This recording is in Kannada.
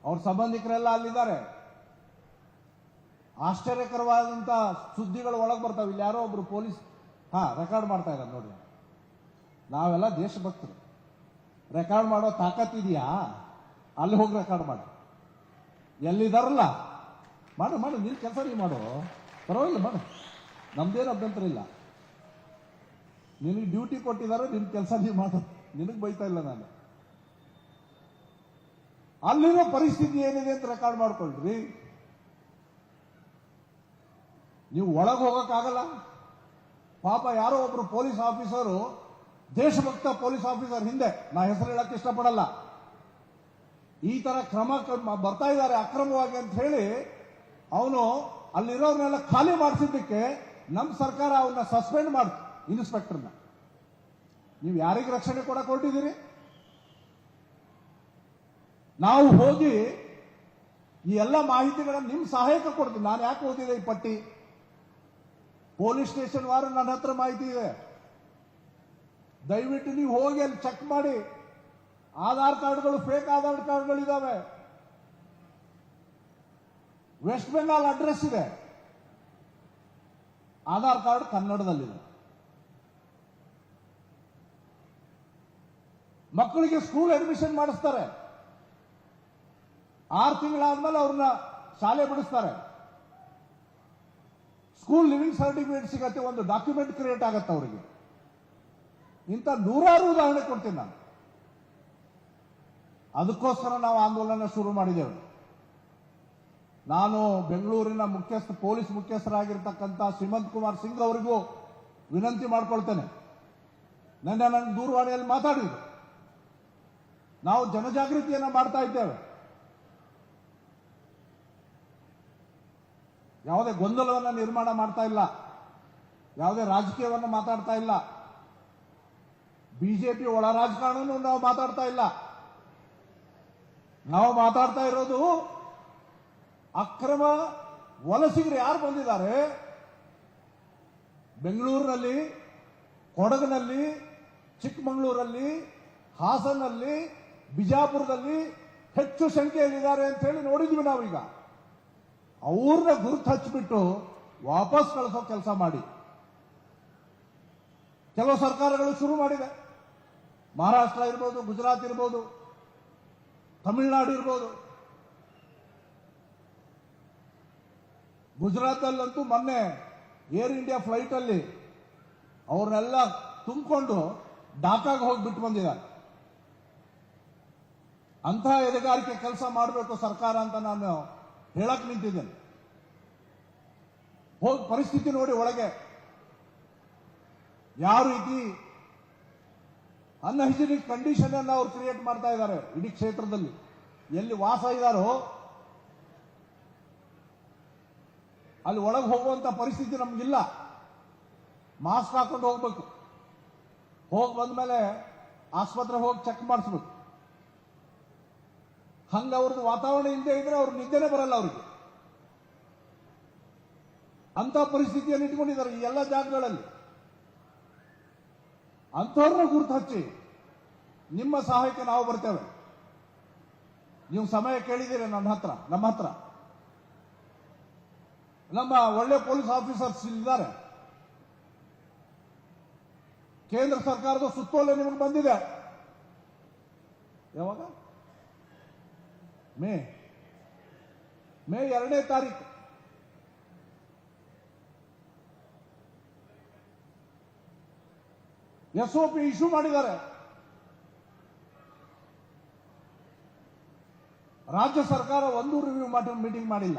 ಅವ್ರ ಸಂಬಂಧಿಕರೆಲ್ಲ ಅಲ್ಲಿದ್ದಾರೆ. ಆಶ್ಚರ್ಯಕರವಾದಂತ ಸುದ್ದಿಗಳು ಒಳಗೆ ಬರ್ತಾವೆ. ಇಲ್ಲಿ ಯಾರೋ ಒಬ್ರು ಪೊಲೀಸ್ ರೆಕಾರ್ಡ್ ಮಾಡ್ತಾ ಇದ್ದಾರೆ ನೋಡಿ. ನಾವೆಲ್ಲ ದೇಶಭಕ್ತರು, ರೆಕಾರ್ಡ್ ಮಾಡೋ ತಾಕತ್ ಇದೆಯಾ? ಅಲ್ಲಿ ಹೋಗಿ ರೆಕಾರ್ಡ್ ಮಾಡಿ. ಎಲ್ಲಿದಾರಲ್ಲ ಮಾಡು ಮಾಡು, ನಿನ್ ಕೆಲಸ ನೀವು ಮಾಡು, ಪರವಾಗಿಲ್ಲ ಮಾಡು, ನಮ್ದೇನು ಅಭ್ಯಂತರ ಇಲ್ಲ. ನಿನಗೆ ಡ್ಯೂಟಿ ಕೊಟ್ಟಿದ್ದಾರೆ, ನಿನ್ ಕೆಲಸ ನೀವು ಮಾಡು, ನಿನಗೆ ಬೈತಾ ಇಲ್ಲ ನಾನು. ಅಲ್ಲಿರೋ ಪರಿಸ್ಥಿತಿ ಏನಿದೆ ಅಂತ ರೆಕಾರ್ಡ್ ಮಾಡ್ಕೊಳ್ರಿ. ನೀವು ಒಳಗೆ ಹೋಗಕ್ಕಾಗಲ್ಲ. ಪಾಪ ಯಾರೋ ಒಬ್ರು ಪೊಲೀಸ್ ಆಫೀಸರು, ದೇಶಭಕ್ತ ಪೊಲೀಸ್ ಆಫೀಸರ್, ಹಿಂದೆ ನಾ ಹೆಸರು ಹೇಳಕ್ಕೆ ಇಷ್ಟಪಡಲ್ಲ, ಈ ತರ ಕ್ರಮ ಬರ್ತಾ ಇದ್ದಾರೆ ಅಕ್ರಮವಾಗಿ ಅಂತ ಹೇಳಿ ಅವನು ಅಲ್ಲಿರೋರ್ನೆಲ್ಲ ಖಾಲಿ ಮಾಡಿಸಿದ್ದಕ್ಕೆ ನಮ್ಮ ಸರ್ಕಾರ ಅವನ್ನ ಸಸ್ಪೆಂಡ್ ಮಾಡ್ತು, ಇನ್ಸ್ಪೆಕ್ಟರ್ನ. ನೀವು ಯಾರಿಗೆ ರಕ್ಷಣೆ ಕೊಡಕ್ಕೆ ಹೊರಟಿದ್ದೀರಿ? ನಾವು ಹೋಗಿ ಈ ಎಲ್ಲ ಮಾಹಿತಿಗಳನ್ನ ನಿಮ್ಮ ಸಹಾಯಕ್ಕೆ ಕೊಡ್ತೀವಿ. ನಾನು ಯಾಕೆ ಓದಿದೆ ಈ ಪಟ್ಟಿ? ಪೊಲೀಸ್ ಸ್ಟೇಷನ್ ವಾರ ನನ್ನ ಹತ್ರ ಮಾಹಿತಿ ಇದೆ. ದಯವಿಟ್ಟು ನೀವು ಹೋಗಿ ಅಲ್ಲಿ ಚೆಕ್ ಮಾಡಿ. ಆಧಾರ್ ಕಾರ್ಡ್ಗಳು, ಫೇಕ್ ಆಧಾರ್ ಕಾರ್ಡ್ಗಳಿದ್ದಾವೆ. ವೆಸ್ಟ್ ಬೆಂಗಾಲ್ ಅಡ್ರೆಸ್ ಇದೆ, ಆಧಾರ್ ಕಾರ್ಡ್ ಕನ್ನಡದಲ್ಲಿದೆ. ಮಕ್ಕಳಿಗೆ ಸ್ಕೂಲ್ ಅಡ್ಮಿಷನ್ ಮಾಡಿಸ್ತಾರೆ, 6 ತಿಂಗಳಾದ್ಮೇಲೆ ಅವ್ರನ್ನ ಶಾಲೆ ಬಿಡಿಸ್ತಾರೆ. ಸ್ಕೂಲ್ ಲಿವಿಂಗ್ ಸರ್ಟಿಫಿಕೇಟ್ ಸಿಗತ್ತೆ, ಒಂದು ಡಾಕ್ಯುಮೆಂಟ್ ಕ್ರಿಯೇಟ್ ಆಗತ್ತೆ ಅವರಿಗೆ. ಇಂಥ ನೂರಾರು ಉದಾಹರಣೆ ಕೊಡ್ತೀನಿ ನಾನು. ಅದಕ್ಕೋಸ್ಕರ ನಾವು ಆಂದೋಲನ ಶುರು ಮಾಡಿದ್ದೇವೆ. ನಾನು ಬೆಂಗಳೂರಿನ ಪೊಲೀಸ್ ಮುಖ್ಯಸ್ಥರಾಗಿರ್ತಕ್ಕಂಥ ಸುಮಂತ್ ಕುಮಾರ್ ಸಿಂಗ್ ಅವರಿಗೂ ವಿನಂತಿ ಮಾಡ್ಕೊಳ್ತೇನೆ. ನನ್ನ ದೂರವಾಣಿಯಲ್ಲಿ ಮಾತಾಡಿದ್ರು. ನಾವು ಜನಜಾಗೃತಿಯನ್ನ ಮಾಡ್ತಾ ಇದ್ದೇವೆ. ಯಾವುದೇ ಗೊಂದಲವನ್ನು ನಿರ್ಮಾಣ ಮಾಡ್ತಾ ಇಲ್ಲ, ಯಾವುದೇ ರಾಜಕೀಯವನ್ನು ಮಾತಾಡ್ತಾ ಇಲ್ಲ, ಬಿಜೆಪಿ ಒಳ ರಾಜಕಾರಣವನ್ನು ನಾವು ಮಾತಾಡ್ತಾ ಇಲ್ಲ. ನಾವು ಮಾತಾಡ್ತಾ ಇರೋದು ಅಕ್ರಮ ವಲಸಿಗರು ಯಾರು ಬಂದಿದ್ದಾರೆ, ಬೆಂಗಳೂರಿನಲ್ಲಿ, ಕೊಡಗಿನಲ್ಲಿ, ಚಿಕ್ಕಮಗಳೂರಲ್ಲಿ, ಹಾಸನಲ್ಲಿ, ಬಿಜಾಪುರದಲ್ಲಿ ಹೆಚ್ಚು ಸಂಖ್ಯೆಯಲ್ಲಿದ್ದಾರೆ ಅಂತ ಹೇಳಿ ನೋಡಿದ್ವಿ ನಾವೀಗ. ಅವ್ರನ್ನ ಗುರುತು ಹಚ್ಚಿಬಿಟ್ಟು ವಾಪಸ್ ಕಳಿಸೋ ಕೆಲಸ ಮಾಡಿ. ಕೆಲವು ಸರ್ಕಾರಗಳು ಶುರು ಮಾಡಿದೆ. ಮಹಾರಾಷ್ಟ್ರ ಇರ್ಬೋದು, ಗುಜರಾತ್ ಇರ್ಬೋದು, ತಮಿಳುನಾಡು ಇರ್ಬೋದು. ಗುಜರಾತಲ್ಲಂತೂ ಮೊನ್ನೆ ಏರ್ ಇಂಡಿಯಾ ಫ್ಲೈಟ್ ಅಲ್ಲಿ ಅವ್ರನ್ನೆಲ್ಲ ತುಂಬಿಕೊಂಡು ಢಾಕಾಗೆ ಹೋಗಿ ಬಿಟ್ಟು ಬಂದಿದ್ದಾರೆ. ಅಂತಹ ಎದೆಗಾರಿಕೆ ಕೆಲಸ ಮಾಡಬೇಕು ಸರ್ಕಾರ ಅಂತ ನಾನು ಹೇಳಕ್ ನಿಂತಿದ್ದೇನೆ. ಹೋಗಿ ಪರಿಸ್ಥಿತಿ ನೋಡಿ ಒಳಗೆ ಯಾವ ರೀತಿ ಅನ್ಹೈಜಿನಿಕ್ ಕಂಡೀಷನ್ ಅನ್ನು ಅವ್ರು ಕ್ರಿಯೇಟ್ ಮಾಡ್ತಾ ಇದ್ದಾರೆ ಇಡೀ ಕ್ಷೇತ್ರದಲ್ಲಿ. ಎಲ್ಲಿ ವಾಸ ಇದ್ದಾರೋ ಅಲ್ಲಿ ಒಳಗೆ ಹೋಗುವಂತ ಪರಿಸ್ಥಿತಿ ನಮಗಿಲ್ಲ. ಮಾಸ್ಕ್ ಹಾಕೊಂಡು ಹೋಗ್ಬೇಕು, ಹೋಗಿ ಬಂದ್ಮೇಲೆ ಆಸ್ಪತ್ರೆ ಹೋಗಿ ಚೆಕ್ ಮಾಡಿಸ್ಬೇಕು. ಹಂಗ ಅವ್ರದ್ದು ವಾತಾವರಣ ಇಲ್ಲದೆ ಇದ್ರೆ ಅವ್ರ ನಿದ್ದೆನೆ ಬರಲ್ಲ ಅವ್ರಿಗೆ. ಅಂತ ಪರಿಸ್ಥಿತಿಯನ್ನು ಇಟ್ಕೊಂಡಿದ್ದಾರೆ ಈ ಎಲ್ಲ ಜಾಗಗಳಲ್ಲಿ. ಅಂಥವ್ರನ್ನ ಗುರುತು ಹಚ್ಚಿ ನಿಮ್ಮ ಸಹಾಯಕ್ಕೆ ನಾವು ಬರ್ತೇವೆ. ನೀವು ಸಮಯ ಕೇಳಿದ್ದೀರಿ ನಮ್ಮ ಹತ್ರ. ನಮ್ಮ ಒಳ್ಳೆ ಪೊಲೀಸ್ ಆಫೀಸರ್ಸ್ ಇದ್ದಾರೆ. ಕೇಂದ್ರ ಸರ್ಕಾರದ ಸುತ್ತೋಲೆ ನಿಮಗೆ ಬಂದಿದೆ. ಯಾವಾಗ? ಮೇ 2ನೇ ತಾರೀಕು. SOP ಇಶ್ಯೂ ಮಾಡಿದ್ದಾರೆ. ರಾಜ್ಯ ಸರ್ಕಾರ ಒಂದು ರಿವ್ಯೂ ಮೀಟಿಂಗ್ ಮಾಡಿಲ್ಲ.